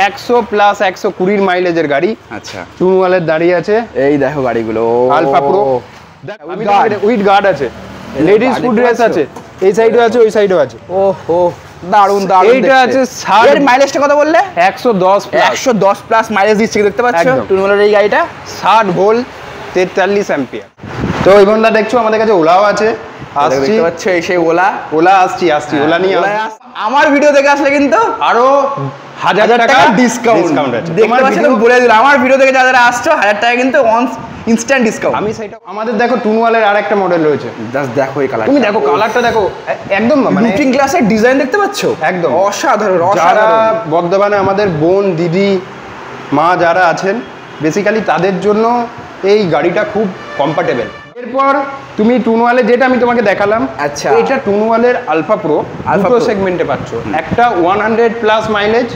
100 plus 120 মাইলেজের গাড়ি। আচ্ছা, টুনওয়ালের দাঁড়িয়ে আছে, এই দেখো গাড়িগুলো আলফা প্রো উইথ গার্ড আছে, লেডিস ফুড রেস আছে, এই সাইডেও আছে ওই সাইডেও আছে। ওহো দারুন দারুন। এইটা আছে 60, এর মাইলেজটা কত বললে? 110 প্লাস, 110 প্লাস মাইলেজ দিচ্ছে, দেখতে পাচ্ছ টুনওয়ালের এই গাড়িটা। 60 ভোল্ট 43 অ্যাম্পিয়ার। তো এই বন্ধা দেখছো আমাদের কাছে ওলাও আছে, আসছি দেখতে পাচ্ছ এই সেই ওলা আসছি ওলা নিয়ে আমার ভিডিও দেখে আসলে কিন্তু আরো 1000 টাকা ডিসকাউন্ট আছে। দেখতে পাচ্ছ, বলে দিলাম আমার ভিডিও দেখে যারা আসছো 1000 টাকা কিন্তু ইনস্ট্যান্ট ডিসকাউন্ট। আমি সেটা আমাদের দেখো টুনওয়ালের আরেকটা মডেল রয়েছে, জাস্ট দেখো এই কালার, তুমি দেখো কালারটা দেখো, একদম মানে লুকিং গ্লাসের ডিজাইন দেখতে পাচ্ছ, একদম অসাধারণ। যারা বর্ধমানে আমাদের বোন দিদি মা যারা আছেন বেসিক্যালি তাদের জন্য এই গাড়িটা খুব কমফোর্টেবল। এরপর তুমি টুনওয়ালে যেটা আমি তোমাকে দেখালাম, আচ্ছা এটা টুনওয়ালের আলফা প্রো, দুটো সেগমেন্টে পাচ্ছ, একটা 100 প্লাস মাইলেজ,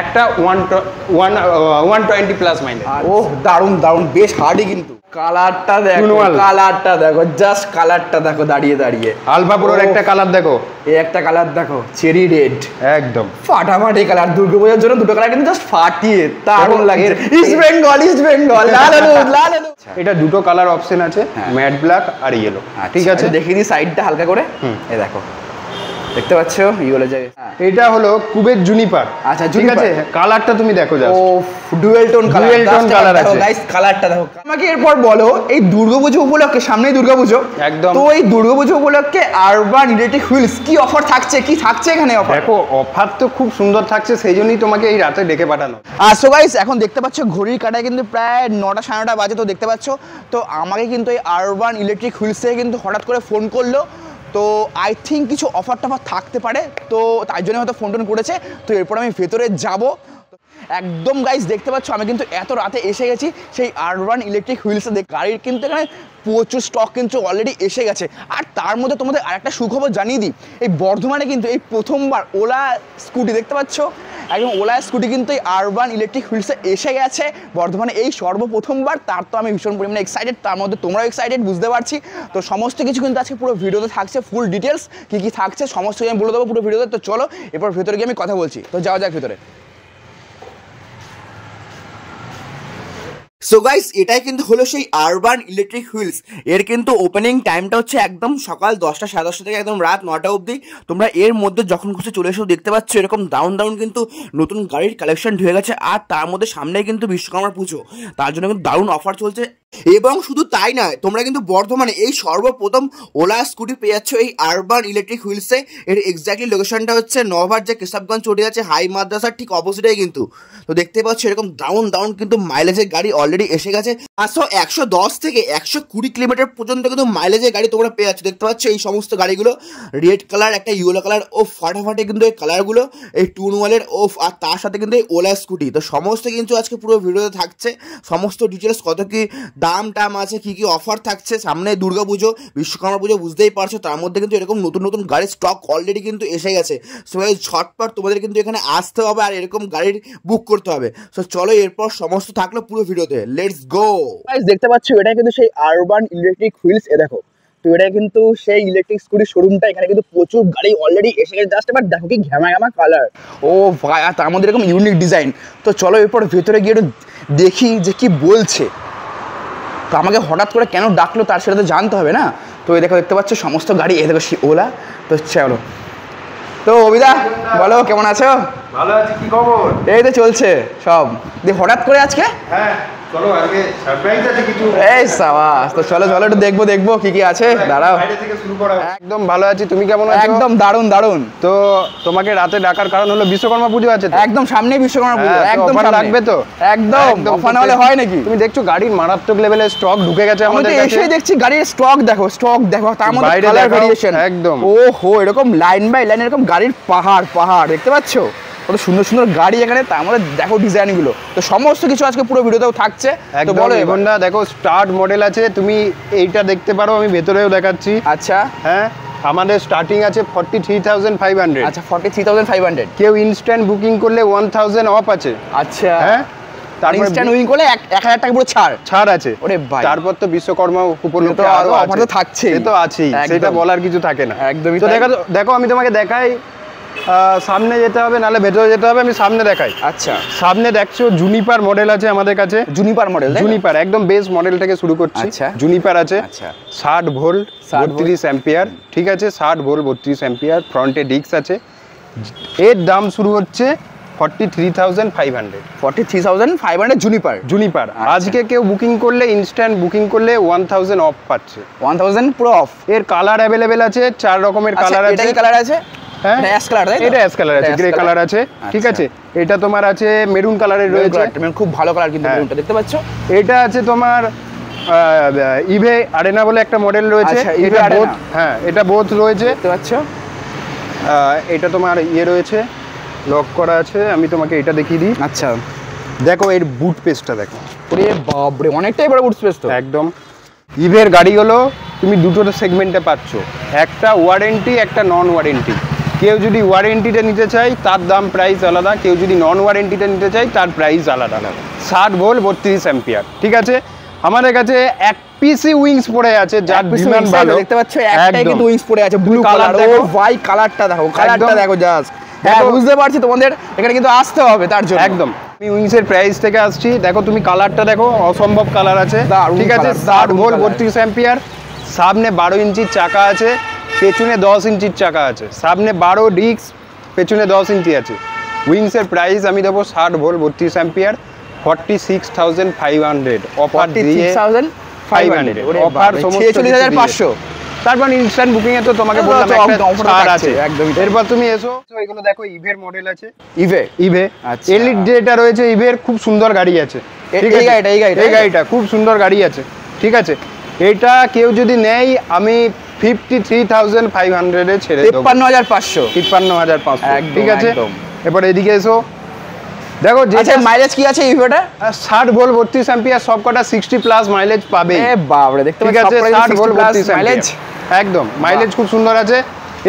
একটা 120 প্লাস মাইলেজ। ওহ দারুন দারুন, বেশ হার্ডি কিন্তু। কালারটা দেখো জাস্ট কালারটা দেখো, দাঁড়িয়ে দাঁড়িয়ে আলফা প্রোর একটা কালার দেখো, এই একটা কালার দেখো চেরি রেড, একদম ফাটাফাটি কালার। দুর্গাপূজার জন্য দুটো কালার কিন্তু জাস্ট ফাটিয়ে দারুণ লাগছে। ইস্ট বেঙ্গল লাল আলু। এটা দুটো কালার অপশন আছে, ম্যাট ব্ল্যাক আর ইয়েলো। ঠিক আছে, দেখিয়ে দিই সাইডটা হালকা করে, এই দেখো দেখতে পাচ্ছ ইয়েলো জায়গা। এটা হলো কুবের জুনিপার। আচ্ছা ঠিক আছে, কালারটা তুমি দেখো জাস্ট, ও ডুয়েল টোন কালার আছে গাইস, কালারটা দেখো। আমাকে এরপর বলো, এই দুর্গাপূজা উপলক্ষে, সামনেই দুর্গাপূজা একদম, তো এই দুর্গাপূজা উপলক্ষে আরবান ইলেকট্রিক হুইলস কি অফার থাকছে, কি থাকছে এখানে অফার? দেখো অফার তো খুব সুন্দর থাকছে, সেই জন্যই তোমাকে এই রাতে ডেকে পাঠানো। সো গাইস এখন দেখতে পাচ্ছ ঘড়ির কাঁটায় কিন্তু প্রায় 9টা 9:30 বাজে, তো দেখতে পাচ্ছ তো আমাকে কিন্তু এই আরবান ইলেকট্রিক হুইলস থেকে কিন্তু হঠাৎ করে ফোন করলো, তো আই থিঙ্ক কিছু অফার টফার থাকতে পারে, তো তাই জন্য হয়তো ফোন টোন করেছে। তো এরপর আমি ভেতরে যাব একদম। গাইস দেখতে পাচ্ছ আমি কিন্তু এত রাতে এসে গেছি সেই আরবান ইলেকট্রিক হুইলসে। গাড়ির কিন্তু এখানে প্রচুর স্টক কিন্তু অলরেডি এসে গেছে। আর তার মধ্যে তোমাদের আরেকটা সুখবর জানিয়ে দিই, এই বর্ধমানে কিন্তু এই প্রথমবার ওলা স্কুটি দেখতে পাচ্ছ, একদম ওলা স্কুটি কিন্তু এই আরবান ইলেকট্রিক হুইলসে এসে গেছে বর্ধমানে এই সর্বপ্রথমবার। তার তো আমি ভীষণ পরিমাণে এক্সাইটেড, তার মধ্যে তোমরাও এক্সাইটেড বুঝতে পারছি। তো সমস্ত কিছু কিন্তু আজকে পুরো ভিডিওতে থাকছে, ফুল ডিটেলস কী কী থাকছে সমস্ত আমি বলে দেবো পুরো ভিডিওতে। তো চলো এরপর ভেতরে গিয়ে আমি কথা বলছি, তো যাওয়া যাক ভেতরে। সো গাইস এটাই কিন্তু হলো সেই আরবান ইলেকট্রিক হুইলস। এর কিন্তু ওপেনিং টাইমটা হচ্ছে একদম সকাল 10টা 10:30 থেকে একদম রাত 9টা অবধি। তোমরা এর মধ্যে যখন খুশি চলে এসেও দেখতে পাচ্ছ এরকম দারুণ কিন্তু নতুন গাড়ির কালেকশন ঢুকে গেছে। আর তার মধ্যে সামনেই কিন্তু বিশ্বকর্মা পুজো, তার জন্য কিন্তু দারুণ অফার চলছে। এবং শুধু তাই নয়, তোমরা কিন্তু বর্ধমানে এই সর্বপ্রথম ওলা স্কুটি পেয়ে যাচ্ছ এই আরবান ইলেকট্রিক হুইলসে। এর এক্স্যাক্টলি লোকেশনটা হচ্ছে নভার যে কেশবগঞ্জ চটে আছে হাই মাদ্রাসার ঠিক অপোজিটে কিন্তু। তো দেখতে পাচ্ছ এরকম দারুণ কিন্তু মাইলেজের গাড়ি অলরেডি এসে গেছে। 110 থেকে 120 কিলোমিটার পর্যন্ত কিন্তু মাইলেজের গাড়ি তোমরা পেয়ে যাচ্ছ। দেখতে পাচ্ছ এই সমস্ত গাড়িগুলো রেড কালার, একটা ইয়েলো কালার, ও ফাটাফাটি কিন্তু এই কালারগুলো, এই টুনওয়ালের ওফ, আর তার সাথে কিন্তু এই ওলা স্কুটি। তো সমস্ত কিন্তু আজকে পুরো ভিডিওতে থাকছে, সমস্ত ডিটেলস কত কি দাম টাম আছে, কি কি অফার থাকছে। সামনে দুর্গাপুজো, বিশ্বকর্মা পুজো বুঝতেই পারছো, তার মধ্যে কিন্তু এরকম নতুন গাড়ির স্টক অলরেডি কিন্তু এসে গেছে। সো ঝটপট তোমাদের কিন্তু এখানে আসতে হবে আর এরকম গাড়ির বুক করতে হবে। সো চলো এরপর সমস্ত থাকলো পুরো ভিডিওতে, লেটস গো। গাইস দেখতে পাচ্ছ এটা কিন্তু সেই আরবান ইলেকট্রিক হুইলস, এ দেখো। তো এটা কিন্তু সেই ইলেকট্রিক স্কুটির শোরুমটা, এখানে কিন্তু প্রচুর গাড়ি অলরেডি এসে গেছে। জাস্ট এবার দেখো কি ঘ্যামা কালার, ও ভাই, আর তার মধ্যে এরকম ইউনিক ডিজাইন। তো চলো এরপর ভেতরে গিয়ে একটু দেখি যে কি বলছে। তো আমাকে হঠাৎ করে কেন ডাকলো তার সেটা তো জানতে হবে না। তো এই দেখো দেখতে পাচ্ছ সমস্ত গাড়ি, এই দেখো ওলা। তো চলো, তো অভিদা বলো কেমন আছো? ভালো আছি, কি খবর? এই তো চলছে সব। হঠাৎ করে আজকে? হ্যাঁ চলো, আজকে সারপ্রাইজ আছে কিছু। এই সাবাস, তো চলো একটু দেখবো কি কি আছে। দাঁড়াও, বাইরে থেকে শুরু করা। একদম ভালো আছি, তুমি কেমন আছো? একদম দারুণ। তো তোমাকে রাতে ডাকার কারণ হলো বিশ্বকর্মা পুজো আছে। একদম সামনেই বিশ্বকর্মা পুজো, একদম লাগবে তো একদম অফার না হলে হয় নাকি? তুমি দেখছো গাড়ির মারাত্মক লেভেলের স্টক ঢুকে গেছে আমাদের কাছে। এসেই দেখছি গাড়ির স্টক দেখো, তার মধ্যে কালার ভেরিয়েশন একদম। ওহো, এরকম লাইন বাই লাইন এরকম গাড়ির পাহাড় দেখতে পাচ্ছো, কত সুন্দর গাড়ি এখানে। তার মধ্যে দেখো ডিজাইনগুলো। তো সমস্ত কিছু আজকে পুরো ভিডিওতেও থাকছে। তো বলো এগোনদা, দেখো স্টার্ট মডেল আছে, তুমি এইটা দেখতে পারো, আমি ভেতরেও দেখাচ্ছি। আচ্ছা, হ্যাঁ আমাদের স্টার্টিং আছে 43,500। আচ্ছা 43,500। কেউ ইনস্ট্যান্ট বুকিং করলে 1000 অফ আছে। আচ্ছা, হ্যাঁ তারপর ইনস্ট্যান্ট বুকিং করলে 1000 টাকা পুরো ছাড় আছে। ওরে ভাই, তারপর তো বিশ্বকর্মা উপলক্ষে আরো অফার তো থাকছেই, সে তো আছেই, সেটা বলার কিছু থাকে না একদমই। তো দেখো আমি তোমাকে দেখাই সামনে যেতে হবে, নাহলে ভেতরে যেতে হবে, আমি সামনে দেখাই। আচ্ছা, সামনে দেখছো জুনিপার মডেল আছে আমাদের কাছে। জুনিপার মডেল, জুনিপার একদম বেস মডেল থেকে শুরু করছি। আচ্ছা, জুনিপার আছে। আচ্ছা, 60 ভোল্ট 32 অ্যাম্পিয়ার, ঠিক আছে, 60 ভোল্ট 32 অ্যাম্পিয়ার, ফ্রন্টে ডিস্ক আছে। এর দাম শুরু হচ্ছে 43,500। 43,500 জুনিপার। জুনিপার আজকে কেউ বুকিং করলে, ইনস্ট্যান্ট বুকিং করলে 1000 অফ পাচ্ছে। 1000 পুরো অফ। এর কালার অ্যাভেলেবেল আছে, 4 রকমের কালার আছে। এটা কি কালার আছে? হ্যাঁ, এটা অ্যাশ কালার, তাই তো? এটা অ্যাশ কালার আছে, গ্রে কালার আছে, ঠিক আছে। এটা তোমার আছে মেরুন কালারের রয়েছে, খুব ভালো কালার কিন্তু মেরুনটা দেখতে পাচ্ছ। এটা আছে তোমার ইভে আরেনা বলে একটা মডেল রয়েছে। এটা বোথ, হ্যাঁ এটা বোথ রয়েছে, দেখতে পাচ্ছ। এটা তোমার ইয়ে রয়েছে, লক করা আছে। আমি তোমাকে এটা দেখিয়ে দিই। আচ্ছা, দেখো এর বুট পেস্টটা দেখো। ওরে বাপ রে, অনেকটাই বড় বুট স্পেস তো। একদম। ইভের গাড়িগুলো তুমি দুটো সেগমেন্টে পাচ্ছ, একটা ওয়ারেন্টি, একটা নন ওয়ারেন্টি। কেউ যদি ওয়ারেন্টিটা নিতে চায় তার দাম প্রাইস আলাদা, কেউ যদি নন ওয়ারেন্টিটা নিতে চায় তার প্রাইস আলাদা। 60 ভোল্ট 32 অ্যাম্পিয়ার, ঠিক আছে। আমাদের কাছে এক পিসি উইংস পড়ে আছে, যার ডিমান্ড ভালো। দেখতে পাচ্ছ একটাই কিন্তু উইংস পড়ে আছে, ব্লু কালার। ও ভাই, কালারটা দেখো, কালারটা দেখো জাস্ট। দেখো, বুঝতে পারছি তোমাদের এখানে কিন্তু আসতে হবে তার জন্য। একদম। আমি উইংসের প্রাইস থেকে আসছি, দেখো তুমি কালারটা দেখো, অসম্ভব কালার আছে, ঠিক আছে। 60 ভোল্ট 32 অ্যাম্পিয়ার, সামনে 12 ইঞ্চির চাকা আছে, পেছনে 10 ইঞ্চির চাকা আছে। সামনে 12 ডিস্ক, পেছনে 10 ইঞ্চি আছে। উইংসের প্রাইস আমি দেবো 60 ভোল্ট 32 অ্যাম্পিয়ার 46,500 অফার দিয়ে 46,500 অফার, সমস্ত 46,500। তারপর ইনস্ট্যান্ট বুকিং এ তো তোমাকে বললাম একটা অফার আছে একদম। এরপর তুমি এসো, এগুলো দেখো ইভের মডেল আছে। ইভে এলিট যেটা রয়েছে ইভের, খুব সুন্দর গাড়ি আছে। এই গাড়িটা খুব সুন্দর গাড়ি আছে, ঠিক আছে। এটা কেউ যদি নেয় আমি 53,500 এ ছেড়ে দেবো। 53,500, 53,500, ঠিক আছে। এবার এদিকে এসো, দেখো যে মাইলেজ কি আছে ইভেটা? 60 ভোল্ট 32 অ্যাম্পিয়ার, সবকটা 60 প্লাস মাইলেজ পাবে। এ বাপ রে, দেখতে পাচ্ছ 60 ভোল্ট 32 মাইলেজ, একদম মাইলেজ খুব সুন্দর আছে।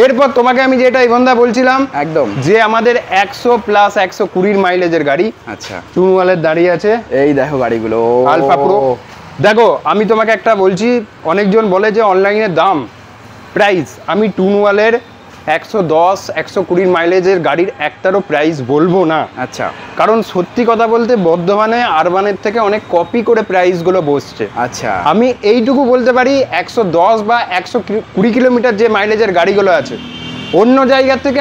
এরপর তোমাকে আমি যেটা ইভনদা বলছিলাম, একদম যে আমাদের 100 প্লাস 120 মাইলেজের গাড়ি, আচ্ছা, টুনওয়ালের দাঁড়িয়ে আছে। এই দেখো গাড়িগুলো, আলফা প্রো। দেখো আমি তোমাকে একটা বলছি, অনেকজন বলে যে অনলাইনে দাম প্রাইস, আমি টুনওয়ালের 110 120 মাইলেজের গাড়ির একটারও প্রাইস বলবো না। আচ্ছা, কারণ সত্যি কথা বলতে বর্ধমানে আরবানের থেকে অনেক কপি করে প্রাইসগুলো বসছে। আচ্ছা, আমি এইটুকু বলতে পারি 110 বা 120 কিলোমিটার যে মাইলেজের গাড়িগুলো আছে, অন্য জায়গা থেকে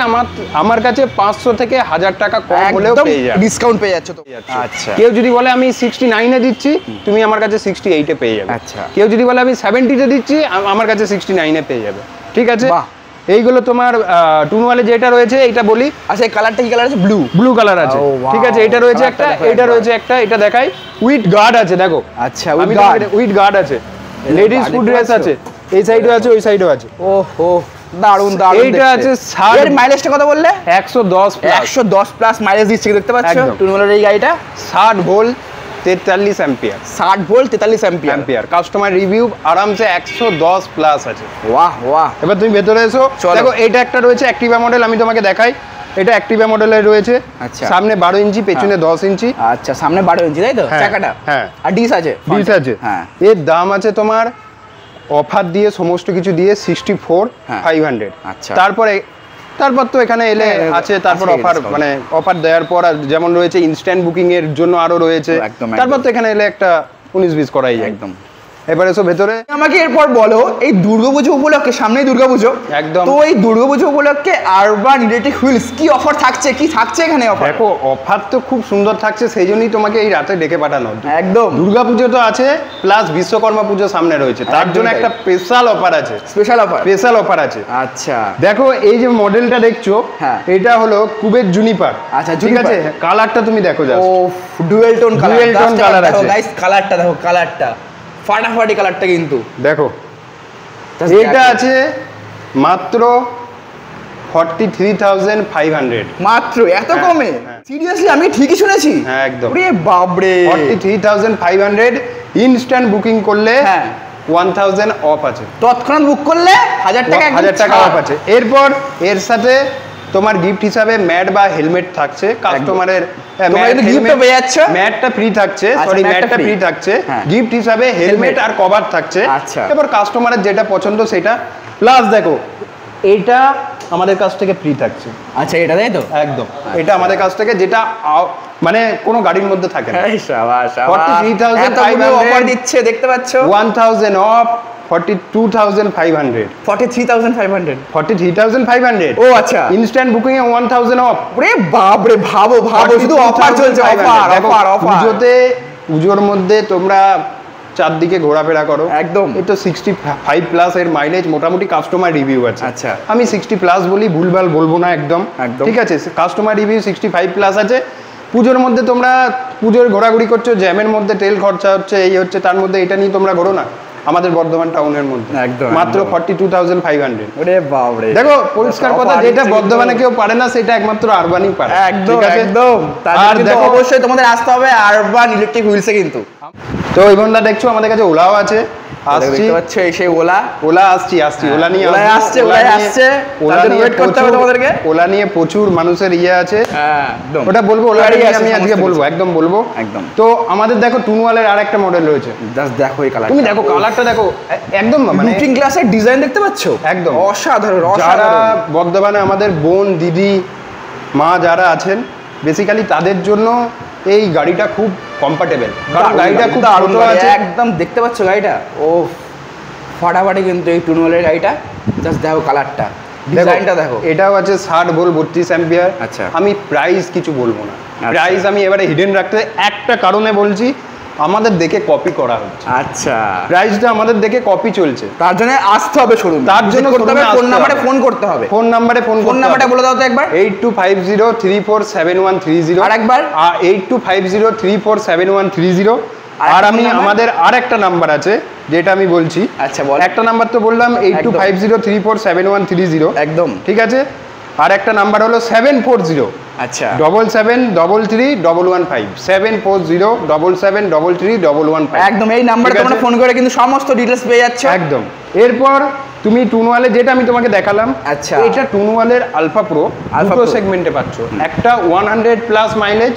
আমার কাছে 500 থেকে 1000 টাকা কম হলেও পেয়ে যাবে, ডিসকাউন্ট পেয়ে যাচ্ছে তো। আচ্ছা, কেউ যদি বলে আমি 69 এ দিচ্ছি, তুমি আমার কাছে 68 এ পেয়ে যাবে। আচ্ছা, কেউ যদি বলে আমি 70 তে দিচ্ছি, আমার কাছে 69 এ পেয়ে যাবে, ঠিক আছে। এইগুলো তোমার টুনওয়ালে যেটা রয়েছে এটা বলি। আচ্ছা, এই কালারটা কি কালার আছে? ব্লু কালার আছে, ঠিক আছে। এটা রয়েছে একটা, এটা রয়েছে একটা, এটা দেখাই। উইথ গার্ড আছে, দেখো। আচ্ছা, উইথ গার্ড আছে, লেডিস ফুড ড্রেস আছে, এই সাইডেও আছে, ওই সাইডেও আছে। ওহো, দারুন দারুন। এইটা আছে। এর মাইলেজটা কত বললে? 110 প্লাস। 110 প্লাস মাইলেজ দিচ্ছে, দেখতে পাচ্ছ টুনওয়ালের এই গাড়িটা। 60 volt 43 ampere, 60 volt 43 ampere. Customer review আরামসে 110 প্লাস আছে। বাহ বাহ। এবার তুমি ভেতরে এসো, দেখো এটা একটা রয়েছে অ্যাক্টিভা মডেল, আমি তোমাকে দেখাই। এটা অ্যাক্টিভা মডেলের রয়েছে। আচ্ছা, সামনে 12 ইঞ্চি, পেছনে 10 ইঞ্চি। আচ্ছা, সামনে 12 ইঞ্চি, তাই তো চাকাটা? হ্যাঁ, আর ডিস আছে? ডিস আছে, হ্যাঁ। এর দাম আছে তোমার অফার দিয়ে, সমস্ত কিছু দিয়ে 64,500। আচ্ছা, তারপর তো এখানে এলে আছে, তারপর অফার, মানে অফার দেওয়ার পর যেমন রয়েছে ইনস্ট্যান্ট বুকিং এর জন্য আরো রয়েছে। তারপর তো এখানে এলে একটা 19-20 করাই যায় একদম। এবার এসো ভেতরে। আমাকে এরপর বলো, এই দুর্গাপুজো উপলক্ষে, সামনেই দুর্গাপুজো একদম, তো এই দুর্গাপুজো উপলক্ষে আরবান ইলেকট্রিক হুইলস কি অফার থাকছে, কি থাকছে এখানে অফার? দেখো অফার তো খুব সুন্দর থাকছে, সেই জন্যই তোমাকে এই রাতে ডেকে পাঠানো। একদম, দুর্গাপুজো তো আছে, প্লাস বিশ্বকর্মা পুজো সামনে রয়েছে, তার জন্য একটা স্পেশাল অফার আছে। স্পেশাল অফার আছে। আচ্ছা, দেখো এই যে মডেলটা দেখছো, এটা হলো কুবের জুনিপার। আচ্ছা, ঠিক আছে। কালারটা তুমি দেখো, ও ডুয়েল টোন কালার আছে গাইস। কালারটা দেখো, কালারটা ফাটাফাটি কালারটা কিন্তু দেখো। এটা আছে মাত্র 43,500। মাত্র এত কমে? সিরিয়াসলি আমি ঠিকই শুনেছি? হ্যাঁ একদম। ওরে বাপ রে, 43,500 ইনস্ট্যান্ট বুকিং করলে 1000 অফ আছে। তৎক্ষণাৎ বুক করলে 1000 টাকা অফ আছে। এরপর এর সাথে তোমার গিফট হিসাবে ম্যাট বা হেলমেট থাকছে কাস্টমারের। ম্যাটটা ফ্রি থাকছে, সরি ম্যাটটা ফ্রি থাকছে, গিফট হিসাবে হেলমেট আর কভার থাকছে। এবার কাস্টমারের যেটা পছন্দ সেটা। প্লাস দেখো এটা আমাদের কাছ থেকে ফ্রি থাকছে। আচ্ছা এটা তাই তো? একদম, এটা আমাদের কাছ থেকে, যেটা মানে কোনো গাড়ির মধ্যে থাকে না। শাবাশ, 43,500 অফার দিচ্ছে দেখতে পাচ্ছ। 1000 অফ 42,500, 43,500, 43,500। ও আচ্ছা, ইনস্ট্যান্ট বুকিং এ 1000 অফ। ওরে বাপ রে, ভাবো শুধু অফার চলছে, অফার। পুজোর মধ্যে তোমরা চারদিকে ঘোরাফেরা করো, একদম। এই তো 65 প্লাস এর মাইলেজ মোটামুটি কাস্টমার রিভিউ আছে। আচ্ছা, আমি 60 প্লাস বলি, ভুলভাল বলবো না, একদম ঠিক আছে। কাস্টমার রিভিউ 65 প্লাস আছে। পুজোর মধ্যে তোমরা পুজোর ঘোরাঘুরি করছো, জ্যামের মধ্যে তেল খরচা হচ্ছে, এই হচ্ছে, তার মধ্যে এটা নিয়ে তোমরা ঘোরো না। আমাদের বর্ধমান টাউনের মধ্যে মাত্র 42,500। ওরে বাপ রে, দেখো পরিষ্কার কথা, যেটা বর্ধমানে কেউ পারে না সেটা একমাত্র আরবানই পারে। একদম একদম। আর দেখো অবশ্যই তোমাদের আসতে হবে আরবান ইলেকট্রিক হুইলসে কিন্তু। তো ইভনদা দেখছো আমাদের কাছে ওলাও আছে, আসছি, দেখতে পাচ্ছ এই সেই ওলা আসছি, ওলা নিয়ে আসছে, ওলা নিয়ে ওয়েট করতে হবে তোমাদেরকে। ওলা নিয়ে প্রচুর মানুষের ইয়ে আছে, একদম। ওটা বলবো, ওলা নিয়ে আমি আজকে বলবো, একদম বলবো, একদম। তো আমাদের দেখো টুনওয়ালের আরেকটা মডেল রয়েছে, জাস্ট দেখো এই কালার, তুমি দেখো কালারটা দেখো, একদম মানে লুকিং গ্লাসের ডিজাইন দেখতে পাচ্ছ, একদম অসাধারণ। যারা বর্ধমানে আমাদের বোন দিদি মা যারা আছেন, বেসিক্যালি তাদের জন্য এই গাড়িটা খুব কমফোর্টেবল, কারণ গাড়িটা খুব ছোট আছে, একদম দেখতে পাচ্ছ গাড়িটা, ও ফাটাফাটি কিন্তু এই টুনওয়ালের গাড়িটা। জাস্ট দেখো কালারটা, ডিজাইনটা দেখো। এটাও আছে 60 ভোল্ট 32 অ্যাম্পিয়ার। আচ্ছা, আমি প্রাইস কিছু বলবো না, প্রাইস আমি এবারে হিডেন রাখতে একটা কারণে বলছি, আমাদের দেখে কপি করা হচ্ছে। আচ্ছা, প্রাইসটা আমাদের দেখে কপি চলছে, তার জন্য আসতে হবে শোরুম, তার জন্য ফোন নাম্বারে ফোন করতে হবে, ফোন নাম্বারটা বলে দাও তো একবার, 8250347130, আর একবার 8250347130। আর আমি আমাদের আরেকটা নাম্বার আছে যেটা আমি বলছি। আচ্ছা বল। একটা নাম্বার তো বললাম 8250347130, একদম ঠিক আছে। আর একটা নাম্বার হলো 740 আচ্ছা 77333115, 74077333115, একদম এই নাম্বারে তোমরা ফোন করে কিন্তু সমস্ত ডিটেইলস পেয়ে যাচ্ছ, একদম। এরপর তুমি টুনওয়ালে যেটা আমি তোমাকে দেখালাম, আচ্ছা এটা টুনওয়ালের আলফা প্রো, দুটো সেগমেন্টে পাচ্ছ, একটা 100 প্লাস মাইলেজ,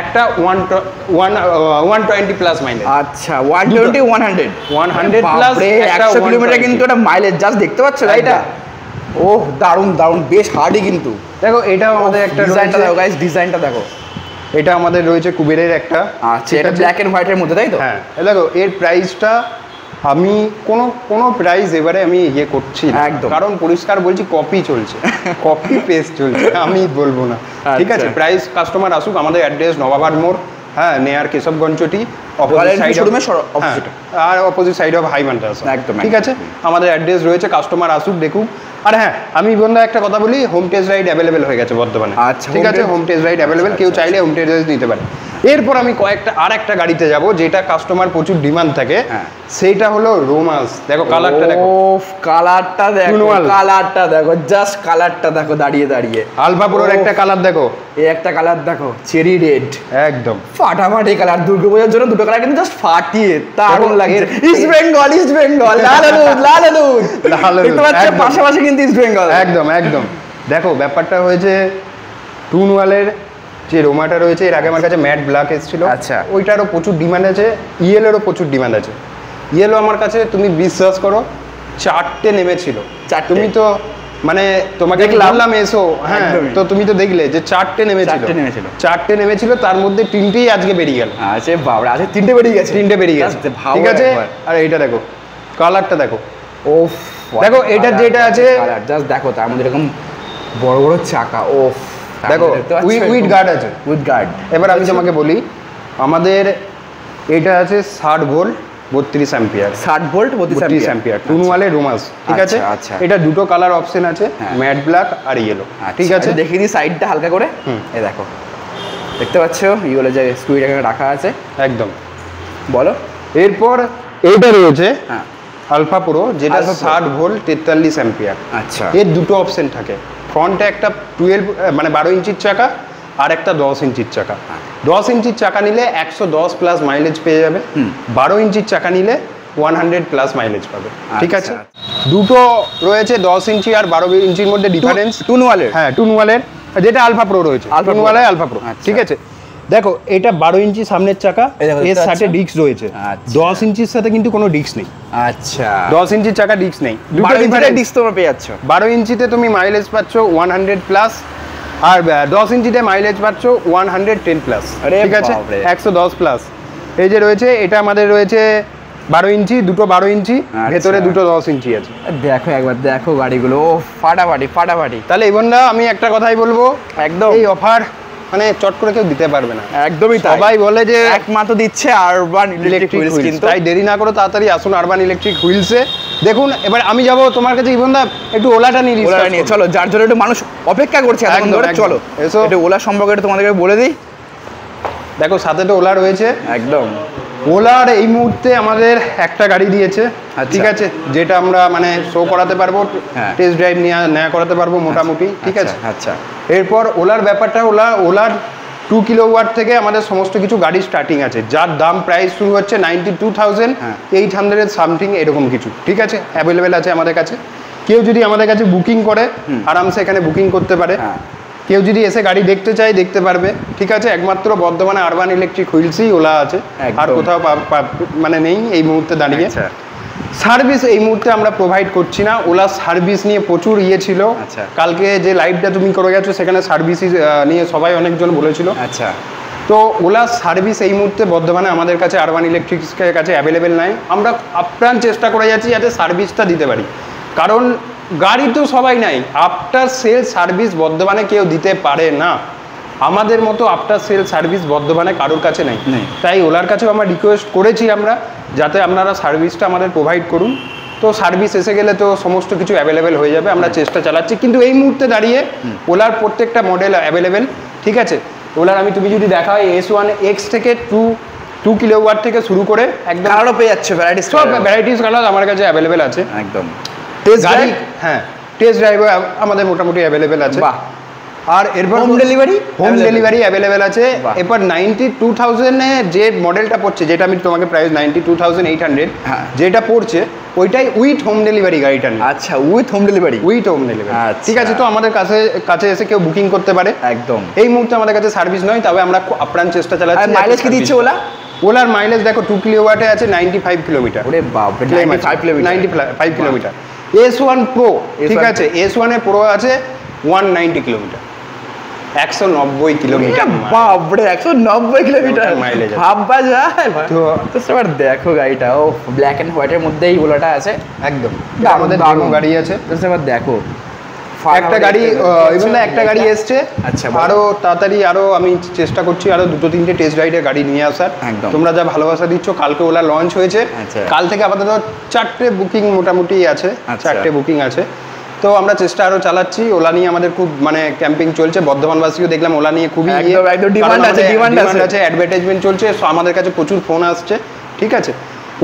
একটা 120 প্লাস মাইলেজ। আচ্ছা 120 100 প্লাস 100 কিলোমিটার কিন্তু এটা মাইলেজ, জাস্ট দেখতে পাচ্ছ গাড়িটা, ওহ দারুণ দারুণ, বেশ হার্ডি কিন্তু। দেখো এটাও আমাদের একটা ডিজাইনটা দেখো গাইস, ডিজাইনটা দেখো, এটা আমাদের রয়েছে কুবেরের একটা, আচ্ছা এটা ব্ল্যাক এন্ড হোয়াইটের মধ্যে তাই তো? হ্যাঁ দেখো এর প্রাইসটা আমি কোনো প্রাইস এবারে আমি ইয়ে করছি না, একদম, কারণ পরিষ্কার বলছি কপি চলছে, কপি পেস্ট চলছে, আমি বলবো না, ঠিক আছে। প্রাইস কাস্টমার আসুক, আমাদের অ্যাড্রেস নবাবার মোড়, হ্যাঁ নেয়ার কেশবগঞ্জ চটি, আর অপোজিট সাইড অফ হাই মান্টাস, একদম ঠিক আছে। আমাদের অ্যাড্রেস রয়েছে, কাস্টমার আসুক দেখুক। আর হ্যাঁ আমি বন্ধু একটা কথা বলি, হোম টেস্ট রাইড অ্যাভেলেবেল হয়ে গেছে বর্তমানে, ঠিক আছে, হোম টেস্ট রাইড অ্যাভেলেবেল, কেউ চাইলে হোম টেস্ট রাইড নিতে পারে। এরপর আমি আর একটা গাড়িতে যাব যেটা কাস্টমার প্রচুর ডিমান্ড থাকে, সেটা হলো রোমান্স। দেখো কালারটা দেখো, কালারটা দেখো, কালারটা দেখো, জাস্ট কালারটা দেখো, দাঁড়িয়ে দাঁড়িয়ে আলফা প্রোর একটা কালার দেখো, এই একটা কালার দেখো, চেরি রেড, একদম ফাটাফাটি কালার। দুর্গাপূজার জন্য দুটো কালার কিন্তু জাস্ট ফাটিয়ে দারুণ লাগে। ইস্ট বেঙ্গল, ইস্ট বেঙ্গল, লাল হলুদ, লাল হলুদ, দেখতে পাচ্ছ পাশাপাশি কিন্তু ইস্ট বেঙ্গল, একদম একদম। দেখো ব্যাপারটা হয়েছে, টুনওয়ালের যে রোমাটা রয়েছে, এর আগে আমার কাছে ম্যাট ব্ল্যাক এসেছিল, আচ্ছা ওইটারও প্রচুর ডিমান্ড আছে, ইয়েলোরও প্রচুর ডিমান্ড আছে। ইয়েলো আমার কাছে তুমি বিশ্বাস করো 4টে নেমেছিল, তুমি তো মানে তোমাকে বললাম এসো, হ্যাঁ তো তুমি তো দেখলে যে 4টে নেমেছিল, তার মধ্যে 3টেই আজকে বেরিয়ে গেল। আচ্ছা বাবা, আজকে 3টে বেরিয়ে গেছে, ঠিক আছে। আর এইটা দেখো, কালারটা দেখো, ওফ দেখো এটা যেটা আছে, জাস্ট দেখো, তার মধ্যে এরকম বড় বড় চাকা, ওফ দেখো উইথ গার্ড আছে, উইথ গার্ড। এবার আমি তোমাকে বলি, আমাদের এটা আছে 60 ভোল্ট 32 অ্যাম্পিয়ার, 60 ভোল্ট 32 অ্যাম্পিয়ার, টুনওয়ালে রোমান্স, ঠিক আছে। এটা দুটো কালার অপশন আছে, ম্যাট ব্ল্যাক আর ইয়েলো, ঠিক আছে। দেখিয়ে দিই সাইডটা হালকা করে, এই দেখো দেখতে পাচ্ছ ইয়েলো যে স্কুইটা রাখা আছে, একদম বলো। এরপর এইটা রয়েছে আলফা প্রো, যেটা 60 ভোল্ট 43 অ্যাম্পিয়ার। আচ্ছা এর দুটো অপশন থাকে, ফ্রন্টে একটা 12 ইঞ্চির চাকা আর একটা 10 ইঞ্চির চাকা। 10 ইঞ্চির চাকা নিলে 110 প্লাস মাইলেজ পেয়ে যাবে, 12 ইঞ্চির চাকা নিলে 100 প্লাস মাইলেজ পাবে, ঠিক আছে। দুটো রয়েছে 10 ইঞ্চি আর 12 ইঞ্চির মধ্যে ডিফারেন্স, টুনওয়ালের, হ্যাঁ টুনওয়ালের, যেটা আলফা প্রো রয়েছে, টুনওয়ালে আলফা প্রো, ঠিক আছে। দেখো এটা 12 ইঞ্চি সামনের চাকা, এই দেখো, এর দেখতে সাথে পাচ্ছ? ডিস্ক রয়েছে। আচ্ছা। 10 ইঞ্চির সাথে কিন্তু কোনো ডিস্ক নেই। আচ্ছা, 10 ইঞ্চির চাকা ডিস্ক নেই, দুটো 12 ইঞ্চির difference। ডিস্ক তোমরা পেয়ে যাচ্ছ। 12 ইঞ্চিতে তুমি মাইলেজ পাচ্ছ 100 প্লাস, আর 10 ইঞ্চিতে মাইলেজ পাচ্ছ 110 প্লাস। আরে ঠিক আছে, বাপরে। 110 প্লাস। এই যে রয়েছে, এটা আমাদের রয়েছে 12 ইঞ্চি, দুটো 12 ইঞ্চি, আচ্ছা। ভেতরে দুটো 10 ইঞ্চি আছে। দেখো একবার দেখো গাড়িগুলো, ও ফাটাফাটি ফাটাফাটি। তাহলে ইবনদা আমি একটা কথাই বলবো, একদম এই অফার মানে চট করে কেউ দিতে পারবে না। একদমই তাই। সবাই বলে যে একমাত্র দিচ্ছে আরবান ইলেকট্রিক হুইলস, কিন্তু তাই দেরি না করে তাড়াতাড়ি আসুন আরবান ইলেকট্রিক হুইলসে। দেখুন এবার আমি যাব তোমার কাছে ইবনদা, একটু ওলাটা নিয়ে ওলা নিয়ে চলো, যার জন্য একটু মানুষ অপেক্ষা করছে এতক্ষণ একদম, ধরে। একদম। চলো এসো। একটু ওলা সম্পর্কে একটু তোমাদেরকে বলে দিই। দেখো সাথে তো ওলা রয়েছে। একদম ওলার এই মুহূর্তে আমাদের একটা গাড়ি দিয়েছে, আচ্ছা। ঠিক আছে, যেটা আমরা মানে শো করাতে পারবো, হ্যাঁ। টেস্ট ড্রাইভ নেওয়া করাতে পারবো মোটামুটি, ঠিক আছে। আচ্ছা এরপর ওলার ব্যাপারটা, ওলার 2 কিলোওয়াট থেকে আমাদের সমস্ত কিছু গাড়ি স্টার্টিং আছে, যার দাম প্রাইস শুরু হচ্ছে 92,800 সামথিং এরকম কিছু, ঠিক আছে, অ্যাভেলেবেল আছে আমাদের কাছে। কেউ যদি আমাদের কাছে বুকিং করে আরামসে এখানে বুকিং করতে পারে। হ্যাঁ। কেউ যদি এসে গাড়ি দেখতে চায় দেখতে পারবে, ঠিক আছে। একমাত্র বর্ধমানে আরবান ইলেকট্রিক হুইলসই ওলা আছে, আর একদম। কোথাও মানে নেই এই মুহূর্তে দাঁড়িয়ে। আচ্ছা। সার্ভিস এই মুহূর্তে আমরা প্রোভাইড করছি না, ওলা সার্ভিস নিয়ে প্রচুর ছিল। আচ্ছা। কালকে যে লাইভটা তুমি করে গেছো সেখানে সার্ভিস নিয়ে সবাই অনেকজন বলেছিল। আচ্ছা, তো ওলা সার্ভিস এই মুহূর্তে বর্ধমানে আমাদের কাছে আরবান ইলেকট্রিক্সের কাছে অ্যাভেলেবেল নাই। আমরা আপ্রাণ চেষ্টা করে যাচ্ছি যাতে সার্ভিসটা দিতে পারি, কারণ গাড়ি তো সবাই নাই, আফটার সেল সার্ভিস বর্ধমানে কেউ দিতে পারে না। আমাদের মতো আফটার সেল সার্ভিস বর্ধমানে কারোর কাছে নেই। তাই ওলার কাছেও আমরা রিকোয়েস্ট করেছি আমরা, যাতে আপনারা সার্ভিসটা আমাদের প্রোভাইড করুন। তো সার্ভিস এসে গেলে তো সমস্ত কিছু অ্যাভেলেবেল হয়ে যাবে, আমরা চেষ্টা চালাচ্ছি। কিন্তু এই মুহূর্তে দাঁড়িয়ে ওলার প্রত্যেকটা মডেল অ্যাভেলেবেল, ঠিক আছে। ওলার তুমি যদি দেখা হয় S1X থেকে 2 কিলোওয়াট থেকে শুরু করে একদম কালারও পেয়ে যাচ্ছে, ভ্যারাইটিস সব ভ্যারাইটিস কালার আমার কাছে অ্যাভেলেবেল আছে। একদম। গাড়ি, হ্যাঁ, টেস্ট ড্রাইভও আমাদের মোটামুটি অ্যাভেলেবেল আছে। বাহ। আর এরপর হোম ডেলিভারি অ্যাভেলেবেল আছে। এরপর 92,000 যে মডেলটা পড়ছে, যেটা আমি তোমাকে প্রাইস 92,800 যেটা পড়ছে, ওইটাই উইথ হোম ডেলিভারি গাড়িটা নিয়ে। আচ্ছা, উইথ হোম ডেলিভারি। ঠিক আছে, তো আমাদের কাছে এসে কেউ বুকিং করতে পারে। একদম। এই মুহূর্তে আমাদের কাছে সার্ভিস নয়, তবে আমরা আপ্রাণ চেষ্টা চালাচ্ছি। মাইলেজ কি দিচ্ছে ওলা? ওলার মাইলেজ দেখো 2 কিলোওয়াটে আছে 95 কিলোমিটার। ওরে বাপ রে, 95 কিলোমিটার। S1 Pro, ঠিক আছে, S1 এর Pro আছে 190 কিলোমিটার, 190 কিলোমিটার। বাপ রে, 190 কিলোমিটার মাইলেজ ভাববা যায়। তো এবার দেখো গাড়িটা, ও ব্ল্যাক এন্ড হোয়াইটের মধ্যেই ওলাটা আছে। একদম, আমাদের ডেমো গাড়ি আছে। এবার দেখো একটা গাড়ি, ইভেন একটা গাড়ি এসছে। আচ্ছা, আরো তাড়াতাড়ি আরো আমি চেষ্টা করছি আরো 2-3টে টেস্ট রাইডের গাড়ি নিয়ে আসার। তোমরা যা ভালোবাসা দিচ্ছ, কালকে ওলা লঞ্চ হয়েছে, কাল থেকে আপাতত 4টে বুকিং মোটামুটি আছে, 4টে বুকিং আছে। তো আমরা চেষ্টা আরো চালাচ্ছি। ওলা নিয়ে আমাদের খুব মানে ক্যাম্পিং চলছে, বর্ধমানবাসীও দেখলাম ওলা নিয়ে খুবই ডিমান্ড আছে, অ্যাডভার্টাইজমেন্ট চলছে, আমাদের কাছে প্রচুর ফোন আসছে, ঠিক আছে।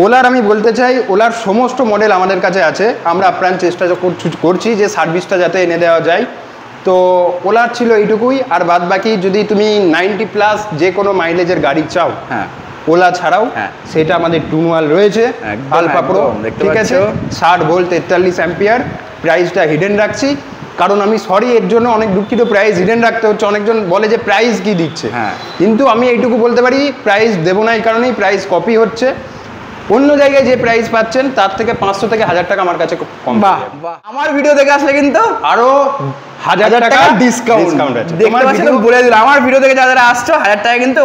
ওলার আমি বলতে চাই, ওলার সমস্ত মডেল আমাদের কাছে আছে। আমরা আপ্রাণ চেষ্টা করছি যে সার্ভিসটা যাতে এনে দেওয়া যায়। তো ওলার ছিল এইটুকুই। আর বাদ বাকি যদি তুমি 90+ যে কোনো মাইলেজের গাড়ি চাও, ওলা ছাড়াও সেটা আমাদের টুনওয়াল রয়েছে, আলফা প্রো, ঠিক আছে, 60 ভোল্ট 43 অ্যাম্পিয়ার। প্রাইসটা হিডেন রাখছি, কারণ আমি সরি এর জন্য অনেক দুঃখিত, প্রাইস হিডেন রাখতে হচ্ছে। অনেকজন বলে যে প্রাইস কি দিচ্ছে, কিন্তু আমি এইটুকু বলতে পারি, প্রাইস দেবো না এই কারণেই প্রাইস কপি হচ্ছে। অন্য জায়গায় যে প্রাইস পাচ্ছেন তার থেকে 500 থেকে 1000 টাকা আমার কাছে কম। বাহ, আমার ভিডিও দেখে আসলে কিন্তু আরো 1000 টাকা ডিসকাউন্ট আছে। তোমার ভিডিও বলে দিলাম, আমার ভিডিও দেখে যারা আসছো 1000 টাকা কিন্তু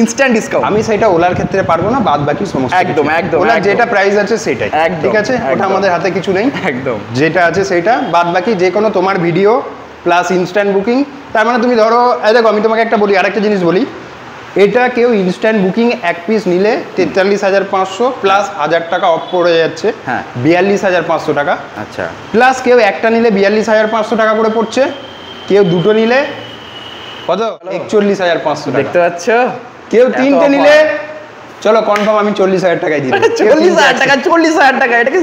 ইনস্ট্যান্ট ডিসকাউন্ট। আমি সেটা ওলার ক্ষেত্রে পারবো না, বাদ বাকি সমস্ত একদম একদম ওলার যেটা প্রাইস আছে সেটাই, ঠিক আছে, ওটা আমাদের হাতে কিছু নেই। একদম, যেটা আছে সেটা, বাদ বাকি যে কোনো তোমার ভিডিও প্লাস ইনস্ট্যান্ট বুকিং। তার মানে তুমি ধরো, দেখো আমি তোমাকে একটা বলি, আরেকটা জিনিস বলি, এটা কেউ ইনস্ট্যান্ট বুকিং এক পিস নিলে 43,500 প্লাস 1000 টাকা অফ পড়ে যাচ্ছে, 42,500 টাকা। আচ্ছা, প্লাস কেউ একটা নিলে 42,500 টাকা করে পড়ছে, কেউ দুটো নিলে কত 41,500 টাকা। দেখতে পাচ্ছ, কেউ তিনটে নিলে, চলো কনফার্ম আমি 40,000 টাকায় দিই। 40,000 টাকা, 40,000 টাকা, এটা কি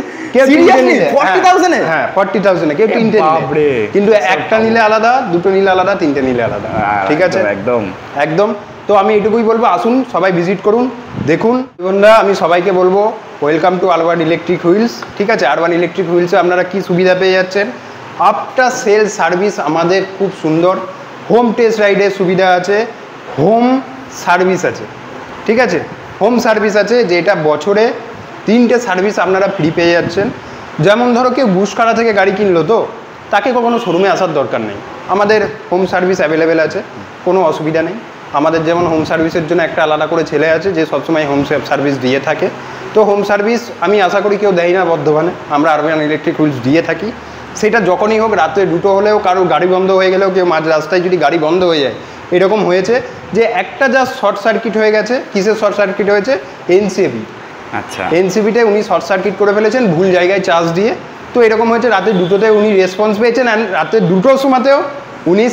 সিরিয়াসলি 40,000 এ? হ্যাঁ 40,000 এ কেউ তিনটে নিলে, কিন্তু একটা নিলে আলাদা, দুটো নিলে আলাদা, তিনটে নিলে আলাদা, ঠিক আছে, একদম একদম। তো আমি এটুকুই বলবো, আসুন সবাই ভিজিট করুন, দেখুন। বন্ধুরা আমি সবাইকে বলবো, welcome to Urban Electric Wheels, ঠিক আছে। আরবান ইলেকট্রিক হুইলসে আপনারা কি সুবিধা পেয়ে যাচ্ছেন? আফটার সেল সার্ভিস আমাদের খুব সুন্দর, হোম টেস্ট রাইডের সুবিধা আছে, হোম সার্ভিস আছে, ঠিক আছে, হোম সার্ভিস আছে, যেটা বছরে 3টে সার্ভিস আপনারা ফ্রি পেয়ে যাচ্ছেন। যেমন ধরো কেউ বুশখাড়া থেকে গাড়ি কিনলো, তো তাকে কখনো শোরুমে আসার দরকার নেই, আমাদের হোম সার্ভিস অ্যাভেলেবেল আছে, কোনো অসুবিধা নেই। আমাদের যেমন হোম সার্ভিসের জন্য একটা আলাদা করে ছেলে আছে যে সবসময় হোম সার্ভিস দিয়ে থাকে। তো হোম সার্ভিস আমি আশা করি কেউ দেয় না বর্ধমানে, আমরা আরবান ইলেকট্রিক হুইলস দিয়ে থাকি। সেটা যখনই হোক, রাতে 2টো হলেও, কারো গাড়ি বন্ধ হয়ে গেলেও, কেউ মাঝ রাস্তায় যদি গাড়ি বন্ধ হয়ে যায়, এরকম হয়েছে যে একটা জাস্ট শর্ট সার্কিট হয়ে গেছে। কিসের শর্ট সার্কিট হয়েছে? এনসিবি। আচ্ছা, এনসিবিতে উনি শর্ট সার্কিট করে ফেলেছেন ভুল জায়গায় চার্জ দিয়ে। তো এরকম হয়েছে রাতে 2টোতে উনি রেসপন্স পেয়েছেন, অ্যান্ড রাতে 2টোর সময়তেও উনি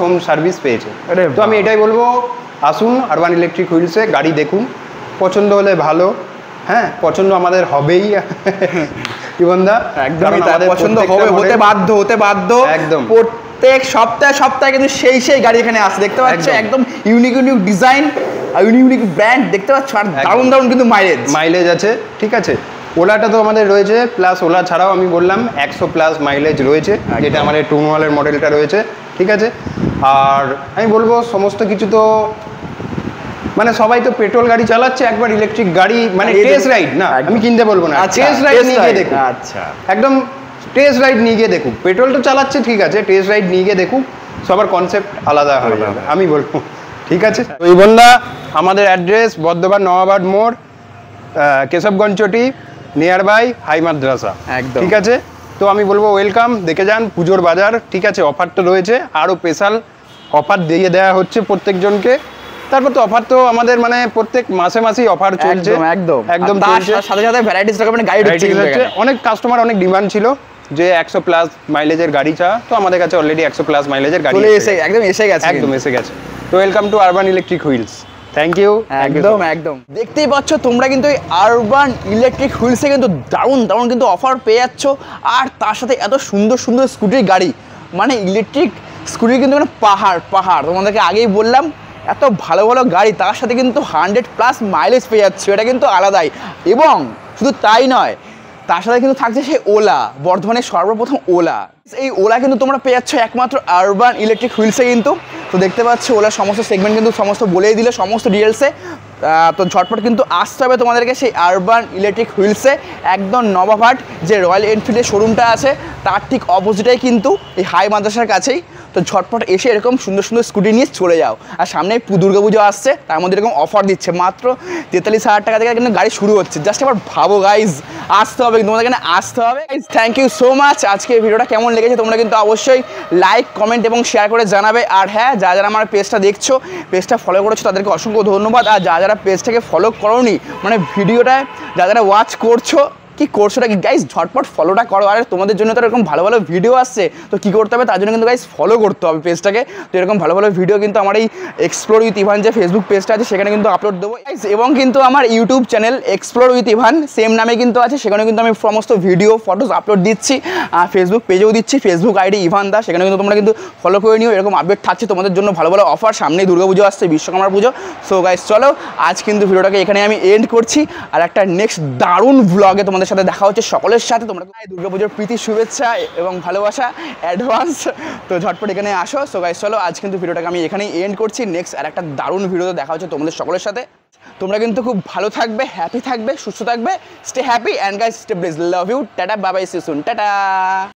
হোম সার্ভিস পেয়েছেন। তো আমি এটাই বলবো, আসুন আরবান ইলেকট্রিক হুইলসে গাড়ি দেখুন, পছন্দ হলে ভালো, হ্যাঁ পছন্দ আমাদের হবেই জীবনদা, একদম পছন্দ হবে, হতে বাধ্য একদম। প্রত্যেক সপ্তাহে কিন্তু সেই গাড়ি এখানে আসে, দেখতে পাচ্ছ, একদম ইউনিক ডিজাইন আর ইউনিক ব্র্যান্ড দেখতে পাচ্ছ, আর দারুণ কিন্তু মাইলেজ আছে, ঠিক আছে। ওলাটা তো আমাদের রয়েছে, প্লাস ওলা ছাড়াও আমি বললাম 100+ মাইলেজ রয়েছে, যেটা আমাদের টুনওয়ালের মডেলটা রয়েছে, ঠিক আছে। আর আমি বলবো সমস্ত কিছু তো মানে সবাই তো পেট্রোল গাড়ি চালাচ্ছে, একবার ইলেকট্রিক গাড়ি মানে টেস্ট রাইড না, আমি কিনতে বলবো না, টেস্ট রাইড নিয়ে গিয়ে দেখুন। আচ্ছা, একদম টেস্ট রাইড নিয়ে গিয়ে দেখুন। পেট্রোল তো চালাচ্ছে, ঠিক আছে, টেস্ট রাইড নিয়ে গিয়ে দেখুন, সবার কনসেপ্ট আলাদা হয়ে যাবে আমি বলবো, ঠিক আছে। তো এই বন্ধা আমাদের অ্যাড্রেস বর্ধমান নওয়াবাদ মোড়, কেশবগঞ্জ চটি, নিয়ার বাই হাই মাদ্রাসা, একদম, ঠিক আছে। তো আমি বলবো ওয়েলকাম, দেখে যান, পুজোর বাজার, ঠিক আছে, অফার তো রয়েছে, আরও স্পেশাল অফার দিয়ে দেওয়া হচ্ছে প্রত্যেকজনকে। তারপর তো অফার তো আমাদের মানে প্রত্যেক মাসেই অফার চলছে, একদম চলছে, সাথে সাথে ভ্যারাইটিস রকমের গাড়ি হচ্ছে। অনেক কাস্টমার অনেক ডিমান্ড ছিল যে 100+ মাইলেজের গাড়ি চা, তো আমাদের কাছে অলরেডি 100+ মাইলেজের গাড়ি একদম এসে গেছে। তো welcome to Urban Electric Wheels, thank you. একদম দেখতেই পাচ্ছ তোমরা কিন্তু এই আরবান ইলেকট্রিক হুইলসে কিন্তু দারুণ কিন্তু অফার পেয়ে যাচ্ছ, আর তার সাথে এত সুন্দর স্কুটির গাড়ি, মানে ইলেকট্রিক স্কুটি কিন্তু মানে পাহাড় তোমাদেরকে আগেই বললাম, এত ভালো গাড়ি, তার সাথে কিন্তু 100+ মাইলেজ পেয়ে যাচ্ছে, এটা কিন্তু আলাদাই। এবং শুধু তাই নয়, তার সাথে কিন্তু থাকছে সেই ওলা, বর্ধমানের সর্বপ্রথম ওলা। এই ওলা কিন্তু তোমরা পেয়ে যাচ্ছ একমাত্র আরবান ইলেকট্রিক হুইলসে কিন্তু। তো দেখতে পাচ্ছ ওলার সমস্ত সেগমেন্ট কিন্তু সমস্ত বলেই দিলে, সমস্ত ডিটেলসে। তো ঝটপট কিন্তু আসতে হবে তোমাদেরকে সেই আরবান ইলেকট্রিক হুইলসে, একদম নবাবহাট যে রয়্যাল এনফিল্ডের শোরুমটা আছে তার ঠিক অপোজিটেই কিন্তু, এই হাই মাদ্রাসার কাছেই। তো ঝটপট এসে এরকম সুন্দর স্কুটি নিয়ে চলে যাও। আর সামনে দুর্গাপুজো আসছে, তার মধ্যে এরকম অফার দিচ্ছে, মাত্র 43,000 টাকা থেকে কিন্তু গাড়ি শুরু হচ্ছে। জাস্ট আবার ভাবো গাইজ, আসতে হবে, তোমাদের এখানে আসতে হবে। Thank you so much. আজকে ভিডিওটা কেমন লেগেছে তোমরা কিন্তু অবশ্যই লাইক, কমেন্ট এবং শেয়ার করে জানাবে। আর হ্যাঁ, যারা আমার পেজটা দেখছো, পেজটা ফলো করেছো, তাদেরকে অসংখ্য ধন্যবাদ। আর যারা পেজটাকে ফলো করোনি, মানে ভিডিওটায় যারা ওয়াচ করছো, কি করছো কি গাইজ, ঝটপট ফলোটা করো। আর তোমাদের জন্য তো এরকম ভালো ভিডিও আসছে, তো কী করতে হবে, তার জন্য কিন্তু গাইজ ফলো করতে হবে পেজটাকে। তো এরকম ভালো ভিডিও কিন্তু আমার এই এক্সপ্লোর উইথ ইভান যে ফেসবুক পেজটা আছে সেখানে কিন্তু আপলোড দেবো, এবং কিন্তু আমার YouTube channel explore with Ivan same নামে কিন্তু আছে, সেখানে কিন্তু আমি সমস্ত ভিডিও ফটোস আপলোড দিচ্ছি। ফেসবুক পেজেও দিচ্ছি, ফেসবুক আইডি ইভান দা, সেখানে কিন্তু তোমরা কিন্তু ফলো করে নিও। এরকম আপডেট থাকছে তোমাদের জন্য ভালো অফার, সামনেই দুর্গাপুজো আসছে, বিশ্বকর্মা পুজো। সো গাইজ চলো, আজ কিন্তু ভিডিওটাকে এখানে আমি এন্ড করছি, আর একটা নেক্সট দারুণ ভ্লগে তোমাদের সাথে দেখা হচ্ছে সকলের সাথে। তোমরা দুর্গাপুজোর প্রীতি শুভেচ্ছা এবং ভালোবাসা অ্যাডভান্স। তো ঝটপট এখানে আসো। সো গাইস চলো, আজ কিন্তু ভিডিওটাকে আমি এখানেই এন্ড করছি। নেক্সট আর একটা দারুণ ভিডিওতে দেখা হচ্ছে তোমাদের সকলের সাথে। তোমরা কিন্তু খুব ভালো থাকবে, হ্যাপি থাকবে, সুস্থ থাকবে। Stay happy and guys stay blessed. Love you, tata, bye bye, see you soon, tata.